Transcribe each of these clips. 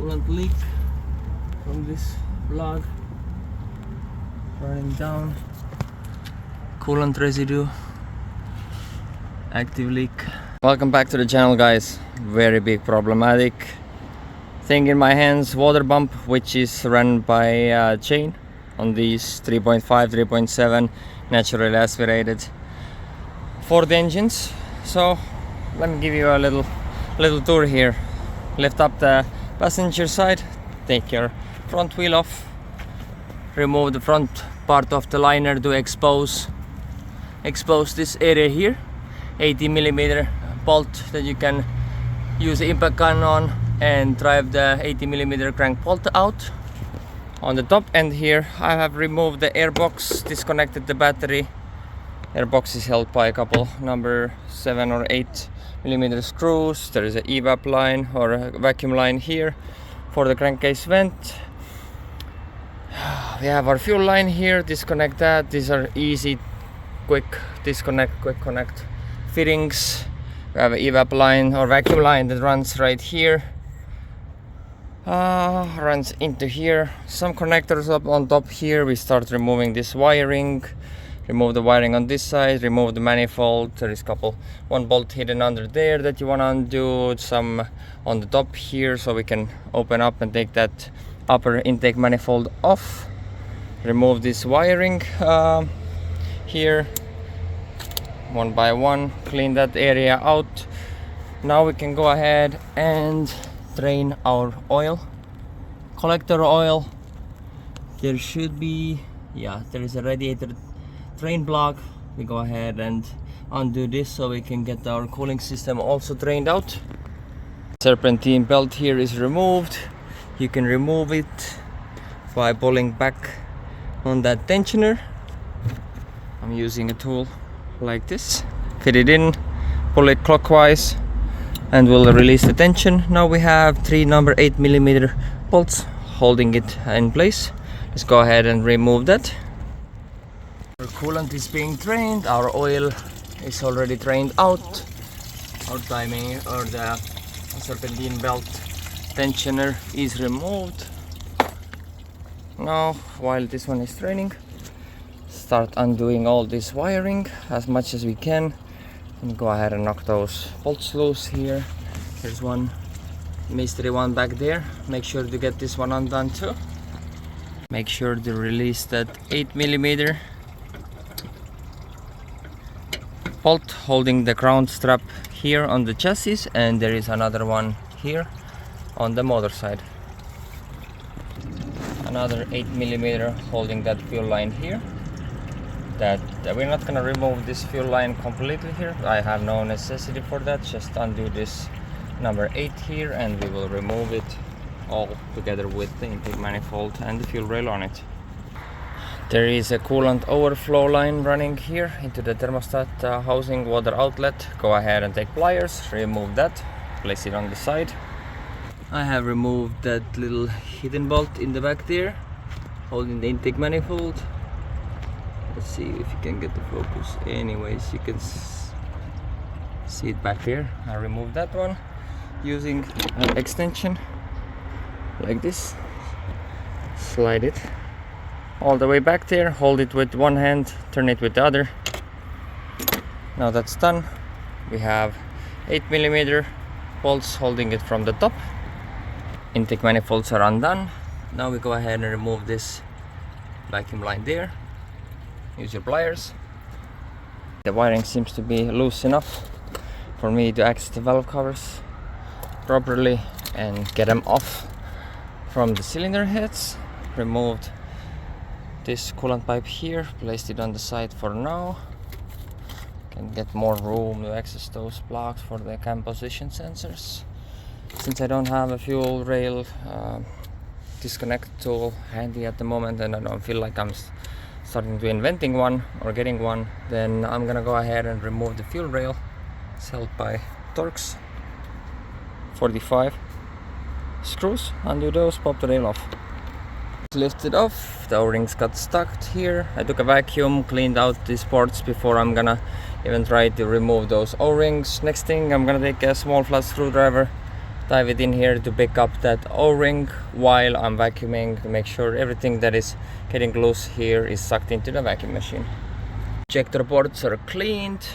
coolant leak from this plug running down. Coolant residue, active leak. Welcome back to the channel, guys. Very big problematic thing in my hands, water pump, which is run by a chain on these 3.5 3.7 naturally aspirated Ford engines. So let me give you a little tour here. Lift up the passenger side, take your front wheel off, remove the front part of the liner to expose this area here. 80mm bolt that you can use the impact gun on and drive the 80mm crank bolt out. On the top end here I have removed the airbox, disconnected the battery. Airbox is held by a couple number 7 or 8mm screws. There is an evap line or a vacuum line here for the crankcase vent. We have our fuel line here, disconnect that. These are easy, quick disconnect, quick connect fittings. We have an evap line or vacuum line that runs right here, runs into here. Some connectors up on top here. We start removing this wiring, remove the wiring on this side, remove the manifold. There is one bolt hidden under there that you want to undo, some on the top here, so we can open up and take that upper intake manifold off. Remove this wiring here one by one, clean that area out. Now we can go ahead and drain our oil, collector oil. There should be, there is a radiator drain block. We go ahead and undo this so we can get our cooling system also drained out. Serpentine belt here is removed. You can remove it by pulling back on that tensioner. I'm using a tool like this. Fit it in, pull it clockwise, and we'll release the tension. Now we have 3 number 8mm bolts holding it in place. Let's go ahead and remove that. Our coolant is being drained, our oil is already drained out. Our timing or the serpentine belt tensioner is removed. Now, while this one is draining, start undoing all this wiring as much as we can, and go ahead and knock those bolts loose here. There's one mystery one back there. Make sure to get this one undone too. Make sure to release that 8mm bolt holding the ground strap here on the chassis, and there is another one here on the motor side. Another 8mm holding that fuel line here. That we're not gonna remove this fuel line completely here. I have no necessity for that. Just undo this number 8 here and we will remove it all together with the intake manifold and the fuel rail on it. There is a coolant overflow line running here into the thermostat housing water outlet. Go ahead and take pliers, remove that, place it on the side. I have removed that little hidden bolt in the back there holding the intake manifold. Let's see if you can get the focus. Anyways, you can see it back there. I removed that one using an extension like this. Slide it all the way back there, hold it with one hand, turn it with the other. Now that's done. We have 8mm bolts holding it from the top. Intake manifolds are undone. Now we go ahead and remove this vacuum line there. Use your pliers. The wiring seems to be loose enough for me to access the valve covers properly and get them off from the cylinder heads. Removed this coolant pipe here, placed it on the side for now. Can get more room to access those blocks for the cam position sensors. Since I don't have a fuel rail disconnect tool handy at the moment, and I don't feel like I'm starting to inventing one or getting one, then I'm gonna go ahead and remove the fuel rail. It's held by Taurus 45 screws. Undo those, pop the rail off. Lift it off, the O-rings got stuck here. I took a vacuum, cleaned out these parts before I'm gonna even try to remove those O-rings. Next thing, I'm gonna take a small flat screwdriver, dive it in here to pick up that O-ring while I'm vacuuming to make sure everything that is getting loose here is sucked into the vacuum machine. Injector ports are cleaned,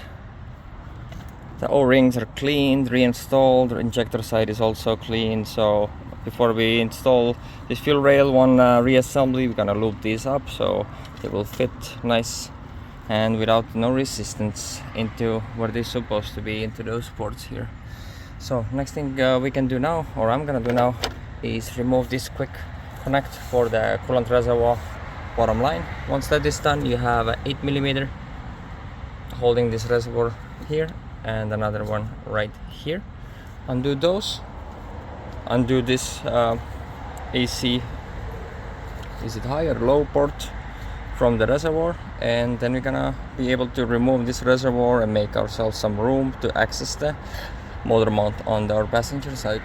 the O-rings are cleaned, reinstalled, the injector side is also cleaned. So before we install this fuel rail one reassembly, we're gonna loop these up so they will fit nice and without no resistance into where they're supposed to be, into those ports here. So next thing we can do now, or I'm gonna do now, is remove this quick connect for the coolant reservoir bottom line. Once that is done, you have an 8mm holding this reservoir here and another one right here. Undo those, undo this AC, is it high or low port from the reservoir, and then we're gonna be able to remove this reservoir and make ourselves some room to access the motor mount on our passenger side.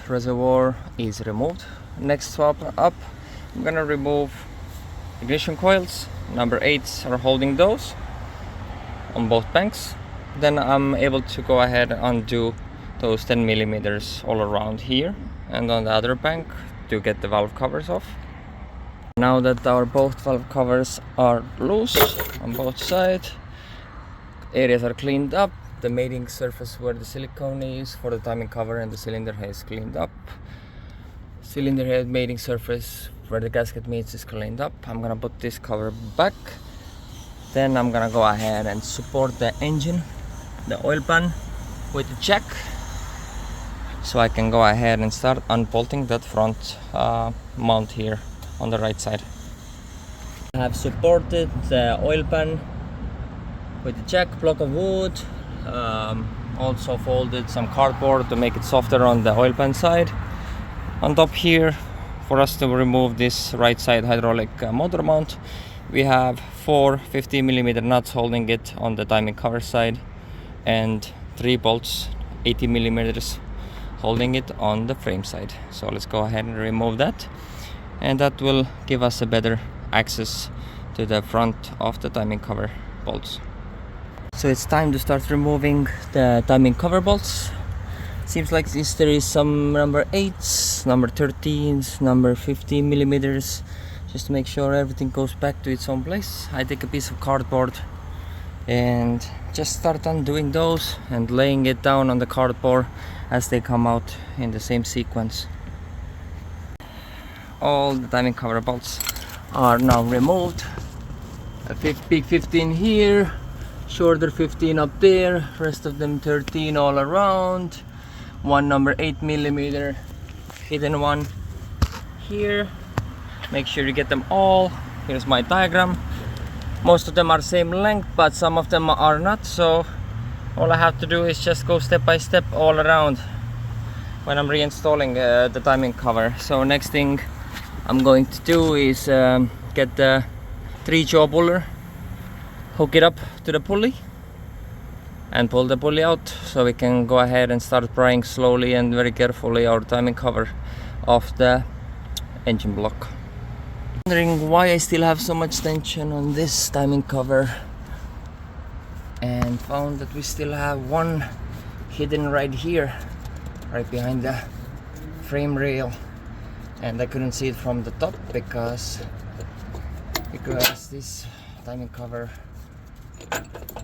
Reservoir is removed. Next swap up, I'm gonna remove ignition coils. Number 8s are holding those on both banks. Then I'm able to go ahead and undo those 10mm all around here and on the other bank to get the valve covers off. Now that our both valve covers are loose on both sides, areas are cleaned up, the mating surface where the silicone is for the timing cover and the cylinder head is cleaned up. Cylinder head mating surface where the gasket meets is cleaned up. I'm gonna put this cover back. Then I'm gonna go ahead and support the engine, the oil pan with the jack, so I can go ahead and start unbolting that front mount here on the right side. I have supported the oil pan with the jack, block of wood, also folded some cardboard to make it softer on the oil pan side. On top here, for us to remove this right side hydraulic motor mount, we have 4 50mm nuts holding it on the timing cover side and 3 bolts 80mm holding it on the frame side. So let's go ahead and remove that, and that will give us a better access to the front of the timing cover bolts. So it's time to start removing the timing cover bolts. Seems like there is some number 8s, number 13s, number 15mm, just to make sure everything goes back to its own place. I take a piece of cardboard and just start undoing those and laying it down on the cardboard as they come out in the same sequence. All the timing cover bolts are now removed. A big 15 here, shorter 15 up there, rest of them 13 all around. One number 8mm hidden one here. Make sure you get them all. Here's my diagram. Most of them are same length, but some of them are not, so all I have to do is just go step by step all around when I'm reinstalling the timing cover. So next thing I'm going to do is get the 3-jaw puller, hook it up to the pulley and pull the pulley out, so we can go ahead and start prying slowly and very carefully our timing cover off the engine block. Wondering why I still have so much tension on this timing cover, and found that we still have one hidden right here, right behind the frame rail, and I couldn't see it from the top because this timing cover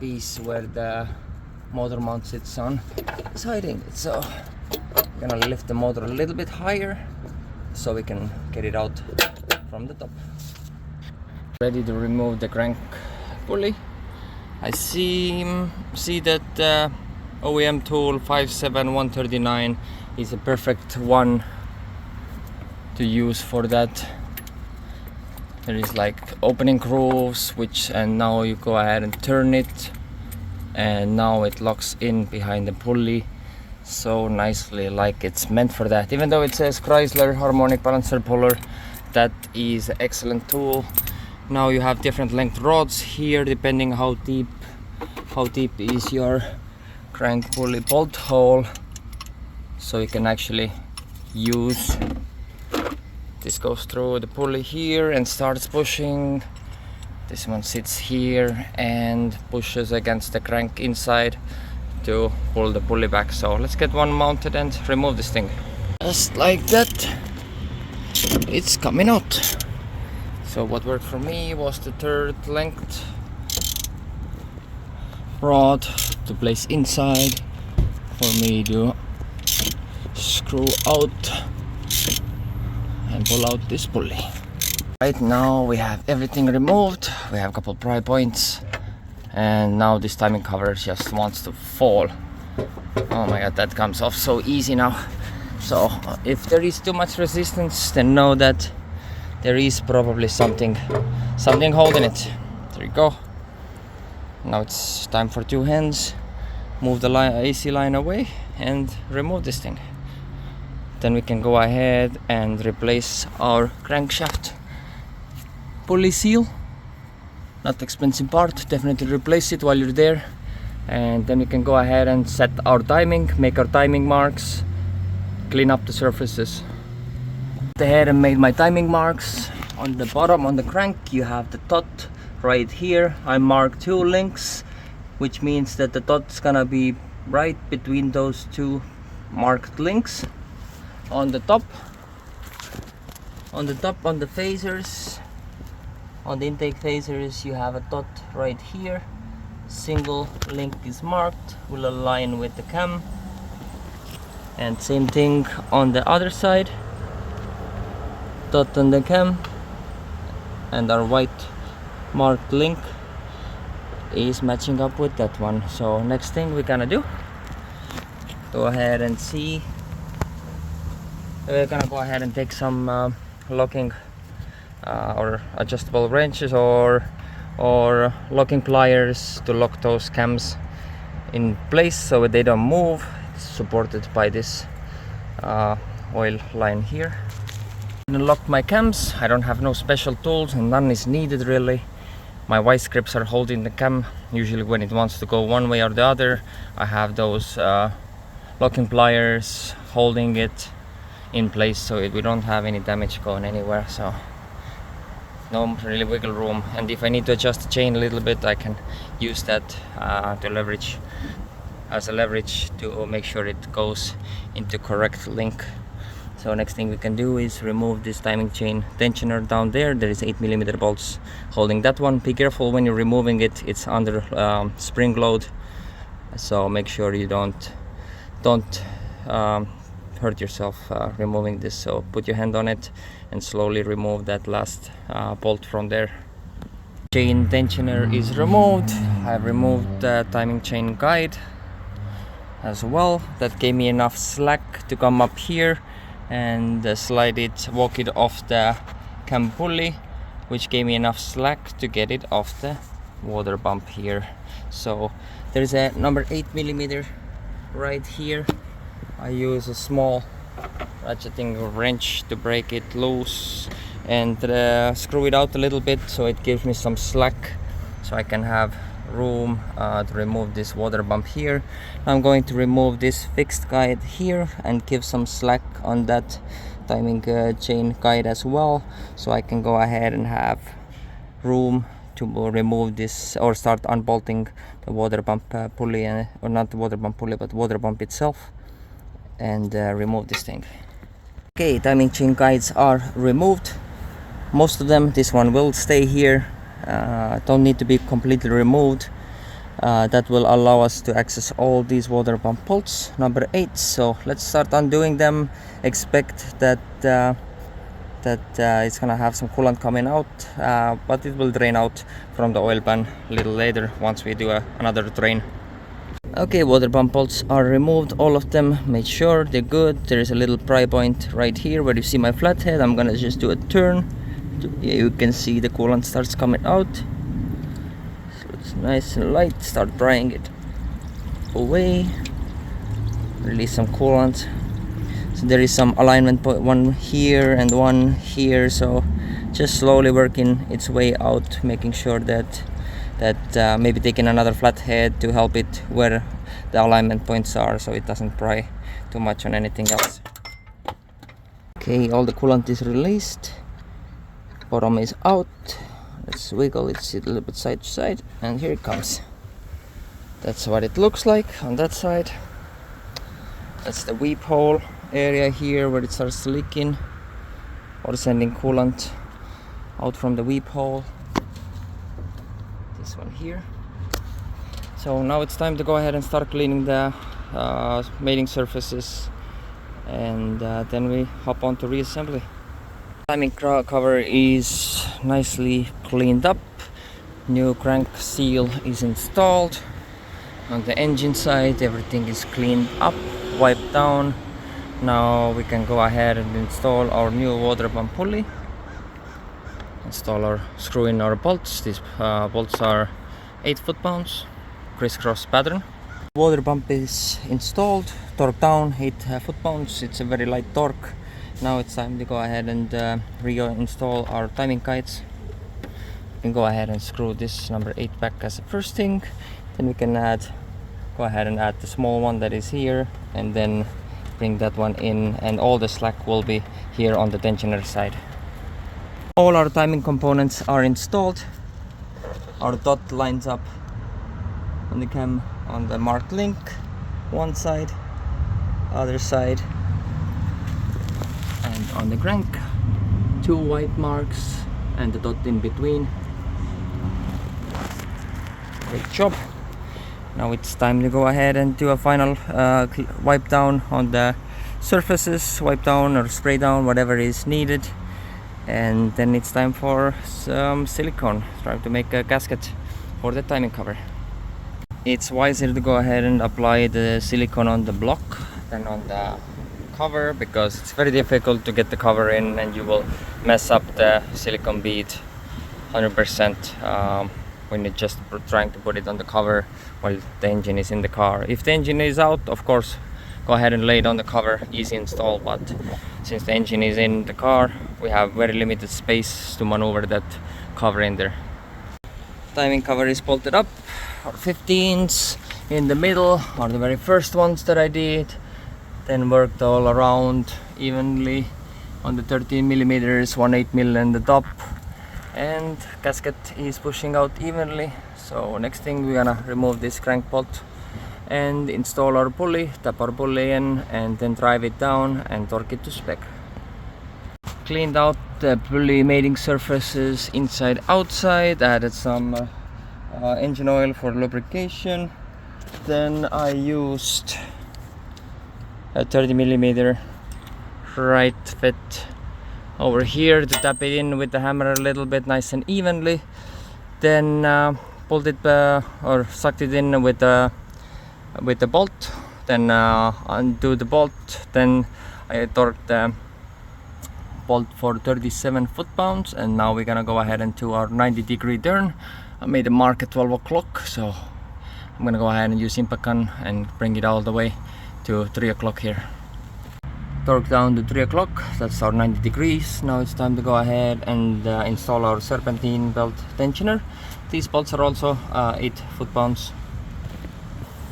piece where the motor mount sits on is hiding it. So I'm gonna lift the motor a little bit higher so we can get it out from the top. Ready to remove the crank pulley. I see that OEM tool 57139 is a perfect one to use for that. There is like opening grooves, and now you go ahead and turn it, and now it locks in behind the pulley so nicely, like it's meant for that. Even though it says Chrysler harmonic balancer puller, that is an excellent tool. Now you have different length rods here depending how deep is your crank pulley bolt hole, so you can actually use this. Goes through the pulley here and starts pushing. This one sits here and pushes against the crank inside to pull the pulley back. So let's get one mounted and remove this thing. Just like that, it's coming out. So what worked for me was the third length rod to place inside for me to screw out and pull out this pulley. Right now we have everything removed. We have a couple pry points, and now this timing cover just wants to fall. Oh my god, that comes off so easy now. So if there is too much resistance, then know that there is probably something holding it. There you go. Now it's time for two hands. Move the AC line away and remove this thing. Then we can go ahead and replace our crankshaft pulley seal. Not expensive part, definitely replace it while you're there. And then we can go ahead and set our timing, make our timing marks, clean up the surfaces. Went ahead and made my timing marks. On the bottom, on the crank, you have the dot right here. I marked 2 links, which means that the dot's gonna be right between those 2 marked links. On the top, on the phasers, on the intake phasers, you have a dot right here. Single link is marked, will align with the cam. And same thing on the other side. Dot on the cam, and our white marked link is matching up with that one. So next thing we're gonna do, go ahead and see. We're gonna go ahead and take some locking or adjustable wrenches or locking pliers to lock those cams in place so they don't move. It's supported by this oil line here. I'm gonna lock my cams. I don't have no special tools and none is needed really. My vice grips are holding the cam. Usually when it wants to go one way or the other, I have those locking pliers holding it in place so we don't have any damage going anywhere. So no really wiggle room, and if I need to adjust the chain a little bit, I can use that to leverage to make sure it goes into correct link. So next thing we can do is remove this timing chain tensioner down there. There is 8mm bolts holding that one. Be careful when you're removing it, it's under spring load, so make sure you don't hurt yourself removing this. So put your hand on it and slowly remove that last bolt from there. Chain tensioner is removed. I've removed the timing chain guide as well. That gave me enough slack to come up here and walk it off the cam pulley, which gave me enough slack to get it off the water bump here. So there's a number 8mm right here. I use a small ratcheting wrench to break it loose and screw it out a little bit so it gives me some slack so I can have room to remove this water bump here. I'm going to remove this fixed guide here and give some slack on that timing chain guide as well, so I can go ahead and have room to remove this or start unbolting the water bump pulley, or not the water bump pulley but water bump itself, and remove this thing. Okay, timing chain guides are removed, most of them. This one will stay here. Don't need to be completely removed. That will allow us to access all these water pump bolts, number 8. So let's start undoing them. Expect that it's gonna have some coolant coming out, but it will drain out from the oil pan a little later once we do another drain. Okay, water pump bolts are removed, all of them. Make sure they're good. There is a little pry point right here where you see my flathead. I'm gonna just do a turn. You can see the coolant starts coming out, so it's nice and light. Start prying it away, release some coolant. So there is some alignment point, one here and one here, so just slowly working its way out, making sure that maybe taking another flathead to help it where the alignment points are so it doesn't pry too much on anything else. Okay, all the coolant is released. Bottom is out. Let's wiggle it a little bit side to side, and here it comes. That's what it looks like on that side. That's the weep hole area here where it starts leaking or sending coolant out from the weep hole. This one here. So now it's time to go ahead and start cleaning the mating surfaces, and then we hop on to reassembly. Timing cover is nicely cleaned up. New crank seal is installed. On the engine side, everything is cleaned up, wiped down. Now we can go ahead and install our new water pump pulley. Screw in our bolts. These bolts are 8 foot-pounds, crisscross pattern. Water pump is installed, torque down 8 foot-pounds. It's a very light torque. Now it's time to go ahead and reinstall our timing kites. We can go ahead and screw this number 8 back as the first thing. Then we can go ahead and add the small one that is here, and then bring that one in, and all the slack will be here on the tensioner side. All our timing components are installed. Our dot lines up on the cam on the marked link, one side, other side, and on the crank 2 white marks and the dot in between. Great job. Now it's time to go ahead and do a final wipe down on the surfaces, wipe down or spray down, whatever is needed. And then it's time for some silicone. Try to make a gasket for the timing cover. It's wiser to go ahead and apply the silicone on the block than on the cover, because it's very difficult to get the cover in and you will mess up the silicone bead 100% when you're just trying to put it on the cover while the engine is in the car. If the engine is out, of course, go ahead and lay it on the cover, easy install, but since the engine is in the car, we have very limited space to maneuver that cover in there. Timing cover is bolted up. Our 15s in the middle are the very first ones that I did, then worked all around evenly on the 13mm, 1/8mm in the top, and gasket is pushing out evenly. So next thing, we're gonna remove this crank bolt and install our pulley, tap our pulley in, and then drive it down and torque it to spec. Cleaned out the pulley mating surfaces inside outside, added some engine oil for lubrication. Then I used a 30mm right fit over here to tap it in with the hammer a little bit nice and evenly. Then pulled it or sucked it in with the bolt. Then undo the bolt. Then I torqued the bolt for 37 foot-pounds, and now we're gonna go ahead and do our 90-degree turn. I made a mark at 12 o'clock, so I'm gonna go ahead and use impact gun and bring it all the way to 3 o'clock here. Torque down to 3 o'clock, that's our 90 degrees. Now it's time to go ahead and install our serpentine belt tensioner. These bolts are also 8 foot-pounds.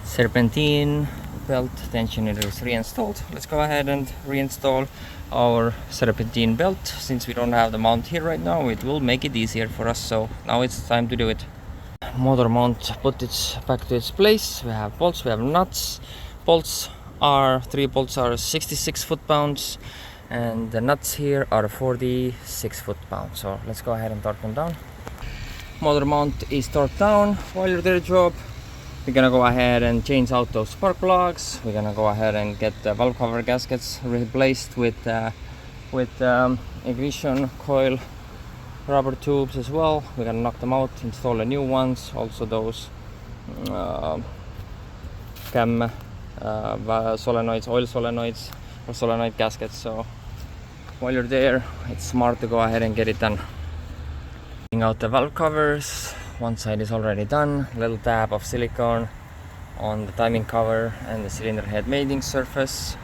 Serpentine belt tensioner is reinstalled. Let's go ahead and reinstall our serpentine belt. Since we don't have the mount here right now, it will make it easier for us, so now it's time to do it. Motor mount, put it back to its place. We have bolts, we have nuts. Three bolts are 66 foot-pounds, and the nuts here are 46 foot-pounds. So let's go ahead and torque them down. Motor mount is torqued down. While you're there, job, we're gonna go ahead and change out those spark plugs. We're gonna go ahead and get the valve cover gaskets replaced with ignition coil rubber tubes as well. We're gonna knock them out, install the new ones. Also those cam solenoids, oil solenoids, or solenoid gaskets. So while you're there, it's smart to go ahead and get it done. Taking out the valve covers. One side is already done. A little dab of silicone on the timing cover and the cylinder head mating surface.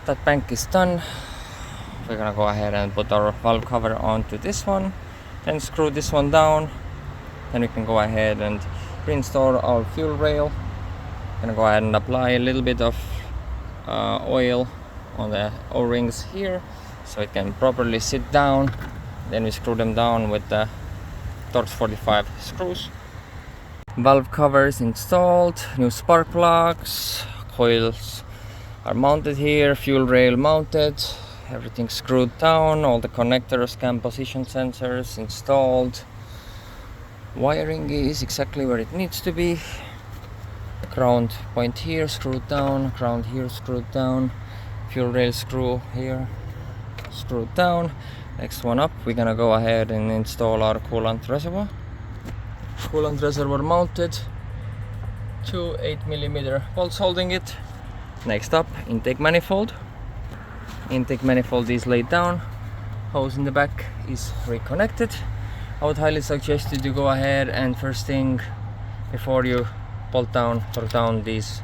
That bank is done. We're gonna go ahead and put our valve cover onto this one, then screw this one down. Then we can go ahead and reinstall our fuel rail. Gonna go ahead and apply a little bit of oil on the O-rings here so it can properly sit down. Then we screw them down with the Taurus 45 screws. Valve covers installed, new spark plugs, coils are mounted here, fuel rail mounted, everything screwed down, all the connectors, cam position sensors installed. Wiring is exactly where it needs to be. Ground point here screwed down, ground here screwed down, fuel rail screw here screwed down. Next one up, we're gonna go ahead and install our coolant reservoir. Coolant reservoir mounted, 2 8mm bolts holding it. Next up, intake manifold. Intake manifold is laid down, hose in the back is reconnected. I would highly suggest you to go ahead and first thing, before you bolt down these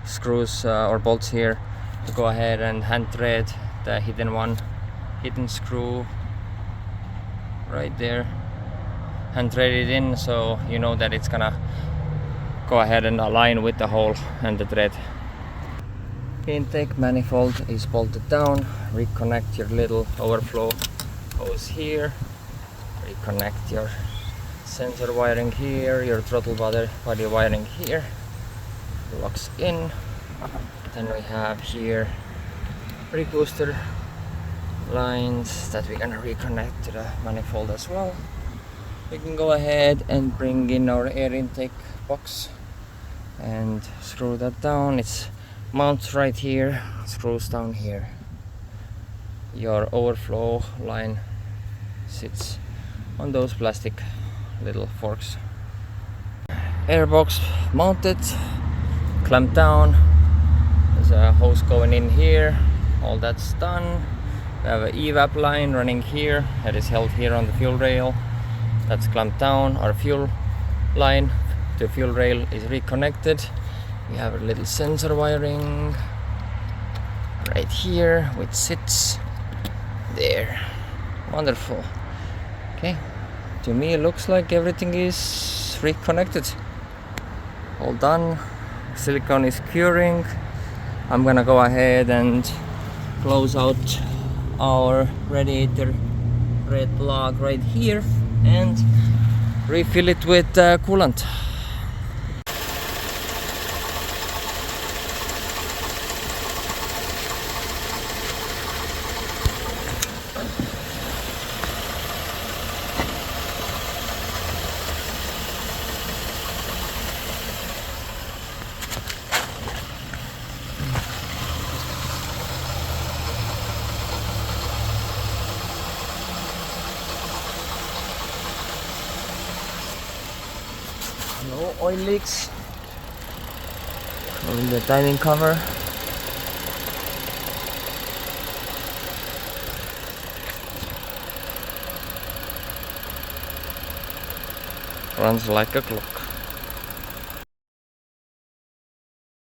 screws or bolts here, to go ahead and hand thread the hidden screw right there. Hand thread it in so you know that it's gonna go ahead and align with the hole and the thread. Intake manifold is bolted down. Reconnect your little overflow hose here. Reconnect your sensor wiring here, your throttle body wiring here. Locks in. Then we have here brake booster lines that we're gonna reconnect to the manifold as well. We can go ahead and bring in our air intake box and screw that down. It's mounts right here, screws down here. Your overflow line sits on those plastic little forks. Airbox mounted, clamped down. There's a hose going in here. All that's done. We have an evap line running here that is held here on the fuel rail. That's clamped down. Our fuel line to fuel rail is reconnected. We have a little sensor wiring right here, which sits there. Wonderful. Okay, to me it looks like everything is reconnected. All done. Silicone is curing. I'm gonna go ahead and close out our radiator red plug right here and refill it with coolant. No oil leaks. Close the timing cover. Runs like a clock.